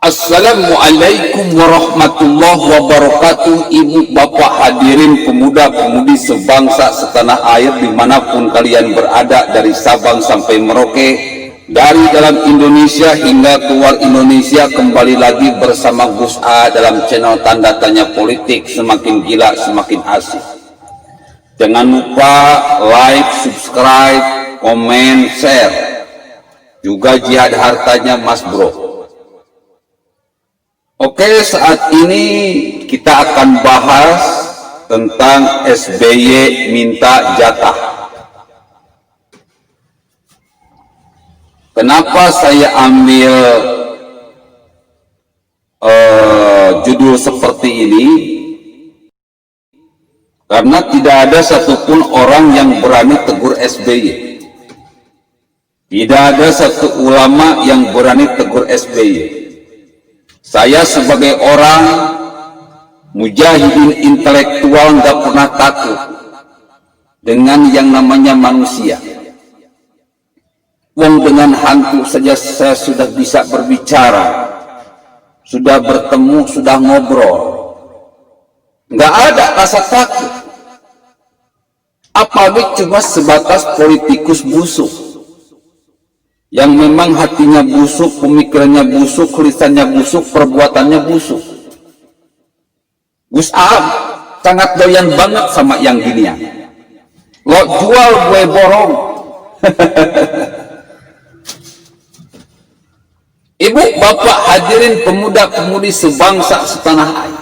Assalamualaikum warahmatullahi wabarakatuh. Ibu bapak hadirin pemuda pemudi sebangsa setanah air dimanapun kalian berada, dari Sabang sampai Merauke, dari dalam Indonesia hingga keluar Indonesia, kembali lagi bersama Gus A dalam channel Tanda Tanya Politik, semakin gila semakin asik. Jangan lupa like, subscribe, komen, share, juga jihad hartanya Mas Bro. Oke, saat ini kita akan bahas tentang SBY minta jatah. Kenapa saya ambil judul seperti ini? Karena tidak ada satupun orang yang berani tegur SBY. Tidak ada satu ulama yang berani tegur SBY. Saya sebagai orang mujahidin intelektual nggak pernah takut dengan yang namanya manusia. Wong dengan hantu saja saya sudah bisa berbicara, sudah bertemu, sudah ngobrol. Nggak ada rasa takut. Apalagi cuma sebatas politikus busuk, yang memang hatinya busuk, pemikirannya busuk, lisannya busuk, perbuatannya busuk. Gus A sangat doyan banget sama yang ginian. Lo jual gue borong. Ibu bapak hadirin pemuda pemudi sebangsa setanah air.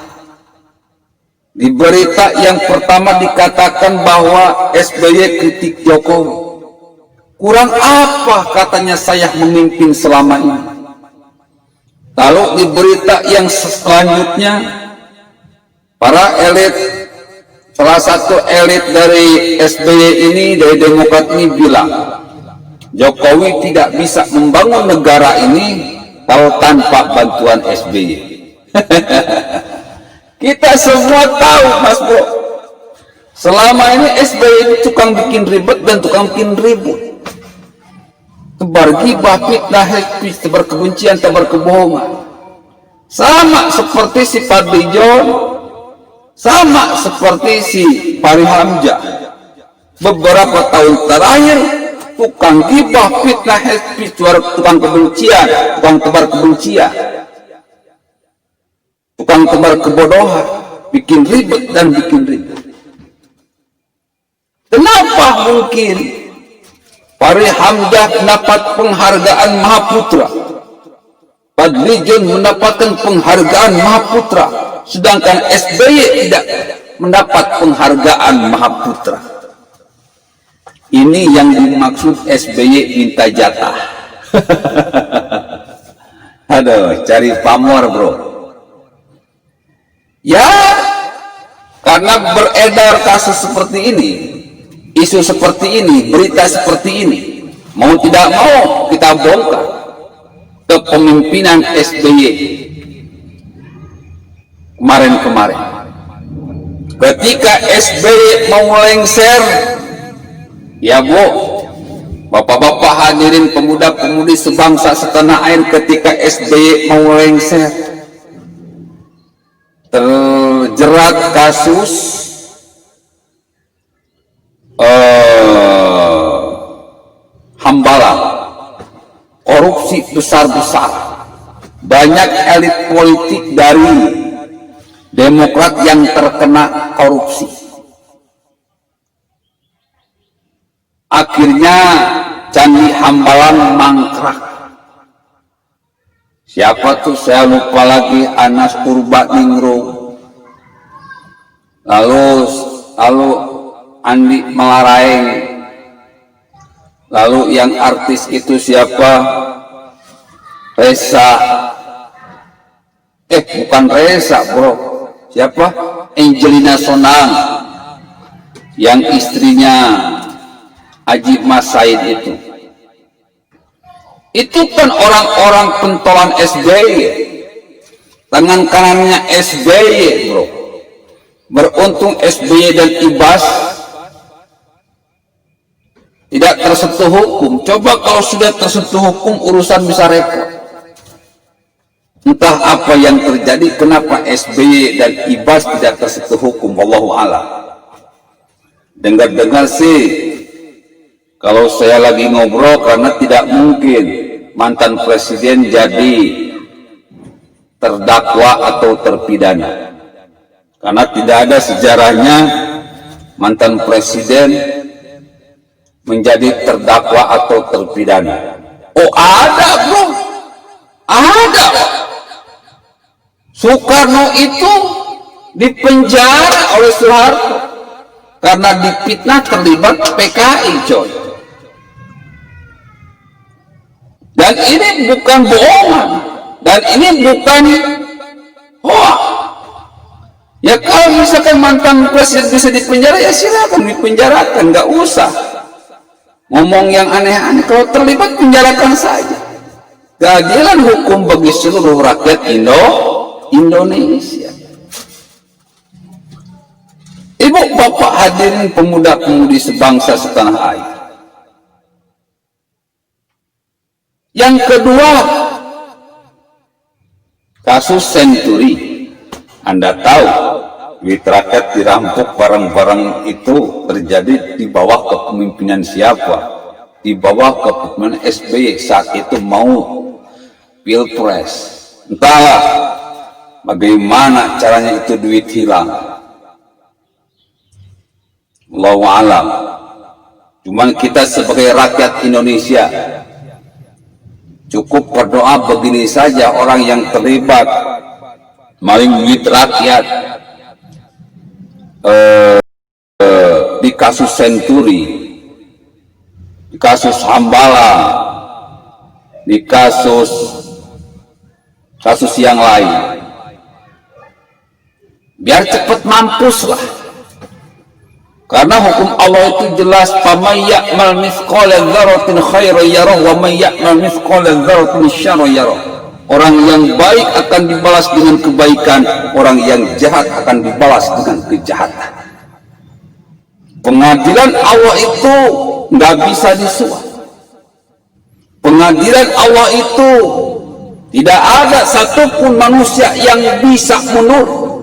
Di berita yang pertama dikatakan bahwa SBY kritik Jokowi. Kurang apa katanya saya memimpin selama ini? Lalu di berita yang selanjutnya, para elit, salah satu elit dari SBY ini, dari Demokrat ini bilang, Jokowi tidak bisa membangun negara ini kalau tanpa bantuan SBY. Kita semua tahu, Mas Bro, selama ini SBY ini tukang bikin ribet dan tukang bikin ribut. Tebar gibah, fitnah, hate, tebar kebencian, tebar kebohongan. Sama seperti si Fadli John, sama seperti si Fahri Hamzah. Beberapa tahun terakhir, tukang gibah, fitnah, hate, tukang kebencian, tukang tebar kebencian, tukang tebar kebodohan, bikin ribet dan bikin ribet. Kenapa mungkin Fahri Hamzah mendapat penghargaan Mahaputra, Fadli John mendapatkan penghargaan Mahaputra, sedangkan SBY tidak mendapat penghargaan Mahaputra? Ini yang dimaksud SBY minta jatah. Aduh, cari pamor bro. Ya, karena beredar kasus seperti ini, isu seperti ini, berita seperti ini, mau tidak mau kita bongkar kepemimpinan SBY kemarin-kemarin. Ketika SBY mau lengser, ya Bu, bapak-bapak hadirin pemuda-pemudi sebangsa setanah air, ketika SBY mau lengser, terjerat kasus hambalang, korupsi besar-besar, banyak elit politik dari Demokrat yang terkena korupsi. Akhirnya Candi Hambalang mangkrak. Siapa tuh saya lupa lagi, Anas Urbaningrum, lalu Andi Malaraeng, lalu yang artis itu siapa? Reza, bukan Reza bro, siapa? Angelina Sonang, yang istrinya Haji Mas Said itu kan orang-orang pentolan SBY, tangan kanannya SBY bro. Beruntung SBY dan Ibas tidak tersentuh hukum. Coba kalau sudah tersentuh hukum, urusan bisa repot. Entah apa yang terjadi, kenapa SBY dan Ibas tidak tersentuh hukum, wallahu a'lam. Dengar-dengar sih, kalau saya lagi ngobrol, karena tidak mungkin mantan presiden jadi terdakwa atau terpidana, karena tidak ada sejarahnya mantan presiden menjadi terdakwa atau terpidana. Oh ada bro, ada. Soekarno itu dipenjara oleh Soeharto karena difitnah terlibat PKI, coy. Dan ini bukan bohongan, dan ini bukan hoax. Ya kalau misalkan mantan presiden bisa dipenjara, ya silakan dipenjarakan, nggak usah ngomong yang aneh-aneh. Kalau terlibat, penjarakan saja. Keadilan hukum bagi seluruh rakyat Indonesia. Ibu bapak hadirin pemuda-pemudi sebangsa setanah air. Yang kedua, kasus Senturi. Anda tahu, duit rakyat dirampok, barang-barang itu terjadi di bawah kepemimpinan siapa? Di bawah kepemimpinan SBY saat itu mau pilpres. Entahlah bagaimana caranya itu duit hilang, Allahu a'lam. Cuman kita sebagai rakyat Indonesia cukup berdoa begini saja, orang yang terlibat maling duit rakyat di kasus Senturi, di kasus Hambalang, di kasus yang lain, biar cepat mampus lah. Karena hukum Allah itu jelas, faman ya'mal mithqala dzarratin khairan yarah wa man ya'mal mithqala dzarratin syarran yarah. Orang yang baik akan dibalas dengan kebaikan, orang yang jahat akan dibalas dengan kejahatan. Pengadilan Allah itu nggak bisa disuap. Pengadilan Allah itu tidak ada satupun manusia yang bisa mundur,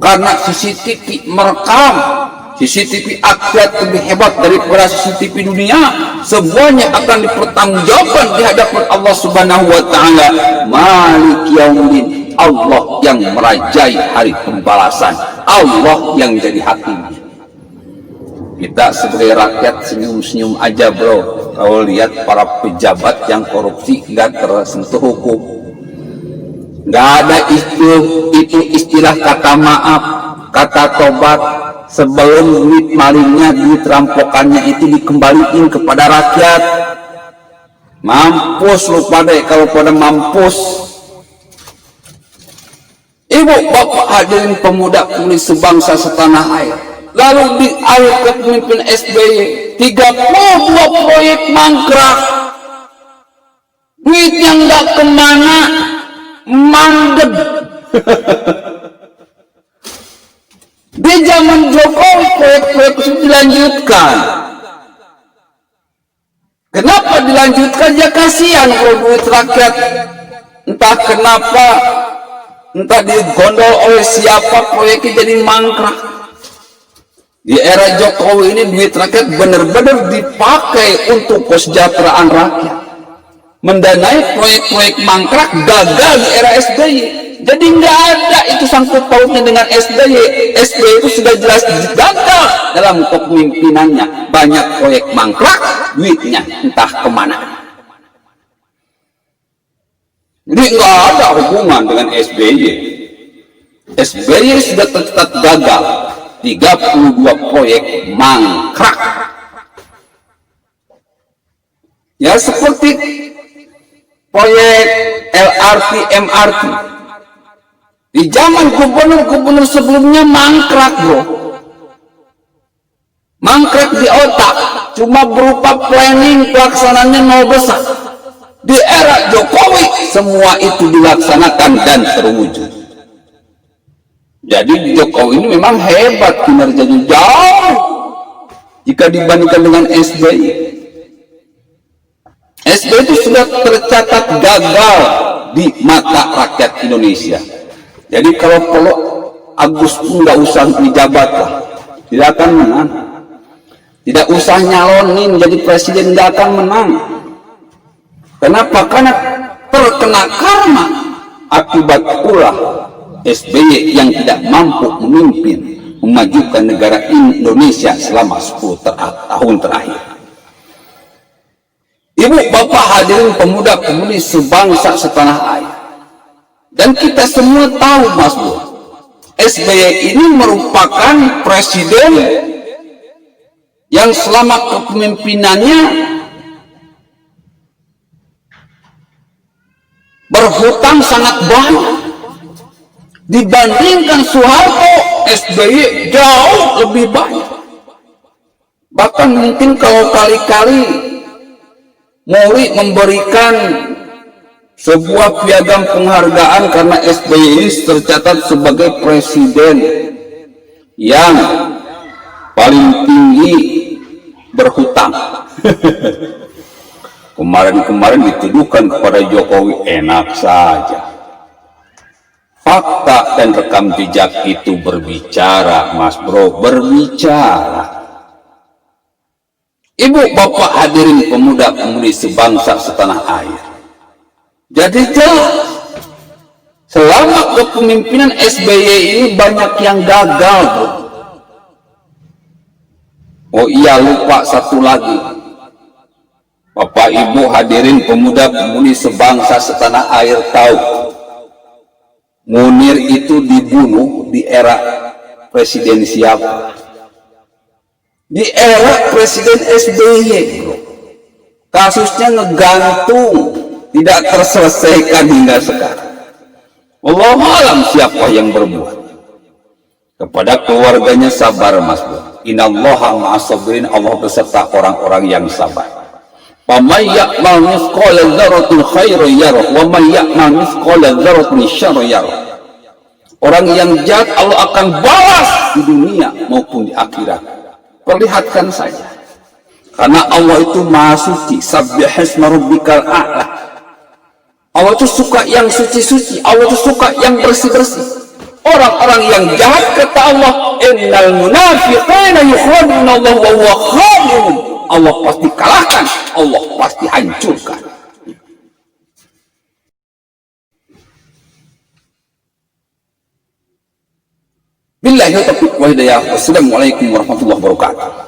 karena CCTV merekam. CCTV akhirat lebih hebat daripada CCTV dunia. Semuanya akan dipertanggungjawabkan di hadapan Allah Subhanahu wa taala. Malik Yaumiddin, Allah yang merajai hari pembalasan, Allah yang jadi hakim. Kita sebagai rakyat senyum-senyum aja bro kalau lihat para pejabat yang korupsi nggak tersentuh hukum. Nggak ada itu istilah kata maaf, kata tobat, sebelum duit malingnya, duit rampokannya itu dikembalikan kepada rakyat. Mampus lu pada, kalau pada mampus. Ibu bapak hadirin pemuda-pemudi sebangsa setanah air. Lalu di akhir kepemimpinan SBY 32 proyek mangkrak, duitnya nggak kemana, mandek. Di zaman Jokowi proyek-proyek itu dilanjutkan. Kenapa dilanjutkan? Ya kasihan kalau duit rakyat entah kenapa, entah digondol oleh siapa, proyeknya jadi mangkrak. Di era Jokowi ini duit rakyat benar-benar dipakai untuk kesejahteraan rakyat, mendanai proyek-proyek mangkrak gagal di era SBY. Jadi nggak ada itu sangkut pautnya dengan SBY. SBY itu sudah jelas gagal dalam kepemimpinannya. Banyak proyek mangkrak, duitnya entah kemana. Jadi nggak ada hubungan dengan SBY. SBY sudah tercatat gagal 32 proyek mangkrak. Ya seperti proyek LRT, MRT. Di zaman gubernur-gubernur sebelumnya mangkrak bro. Mangkrak di otak, cuma berupa planning, pelaksanaannya nol besar. Di era Jokowi semua itu dilaksanakan dan terwujud. Jadi Jokowi ini memang hebat kinerjanya, jauh jika dibandingkan dengan SBY. SBY itu sudah tercatat gagal di mata rakyat Indonesia. Jadi kalau Agus pun nggak usah dijabat lah, tidak akan menang. Tidak usah nyalonin jadi presiden, nggak akan menang. Kenapa? Karena terkena karma akibat ulah SBY yang tidak mampu memimpin, memajukan negara Indonesia selama 10 tahun terakhir. Ibu, bapak, hadirin pemuda-pemudi sebangsa setanah air, dan kita semua tahu, Mas Bro, SBY ini merupakan presiden yang selama kepemimpinannya berhutang sangat banyak. Dibandingkan Soeharto, SBY jauh lebih banyak. Bahkan mungkin kalau kali-kali Mori memberikan sebuah piagam penghargaan karena SBY ini tercatat sebagai presiden yang paling tinggi berhutang. Kemarin dituduhkan kepada Jokowi, enak saja. Fakta dan rekam jejak itu berbicara, Mas Bro, berbicara. Ibu, bapak, hadirin pemuda-pemudi sebangsa setanah air. Jadi jelas, selama kepemimpinan SBY ini banyak yang gagal, Bro. Oh iya, lupa satu lagi. Bapak, ibu, hadirin pemuda-pemudi sebangsa setanah air tahu, Munir itu dibunuh di era presiden siapa? Di era presiden SBY, Bro. Kasusnya ngegantung, tidak terselesaikan hingga sekarang. Wallahu alam siapa yang berbuat. Kepada keluarganya sabar, Mas Bro. Innallaha ma'as-sabirin, Allah beserta orang-orang yang sabar. وَمَنْ يَعْمَلْ مِثْقَالَ ذَرَّةٍ خَيْرًا يَرَهُ وَمَنْ يَعْمَلْ مِثْقَالَ ذَرَّةٍ شَرًّا يَرَهُ. Orang yang jahat Allah akan balas di dunia maupun di akhirat. Perlihatkan saja. Karena Allah itu Maha Suci. Sabbihisma rabbikal a'la. Allah itu suka yang suci-suci. Allah itu suka yang bersih-bersih. Orang-orang yang jahat, kata Allah, innal munafiqina yukhadi'una Allah wa huwa khadi'uhum. Allah pasti kalahkan, Allah pasti hancurkan. Billahi taufiq wal hidayah. Wassalamualaikum warahmatullahi wabarakatuh.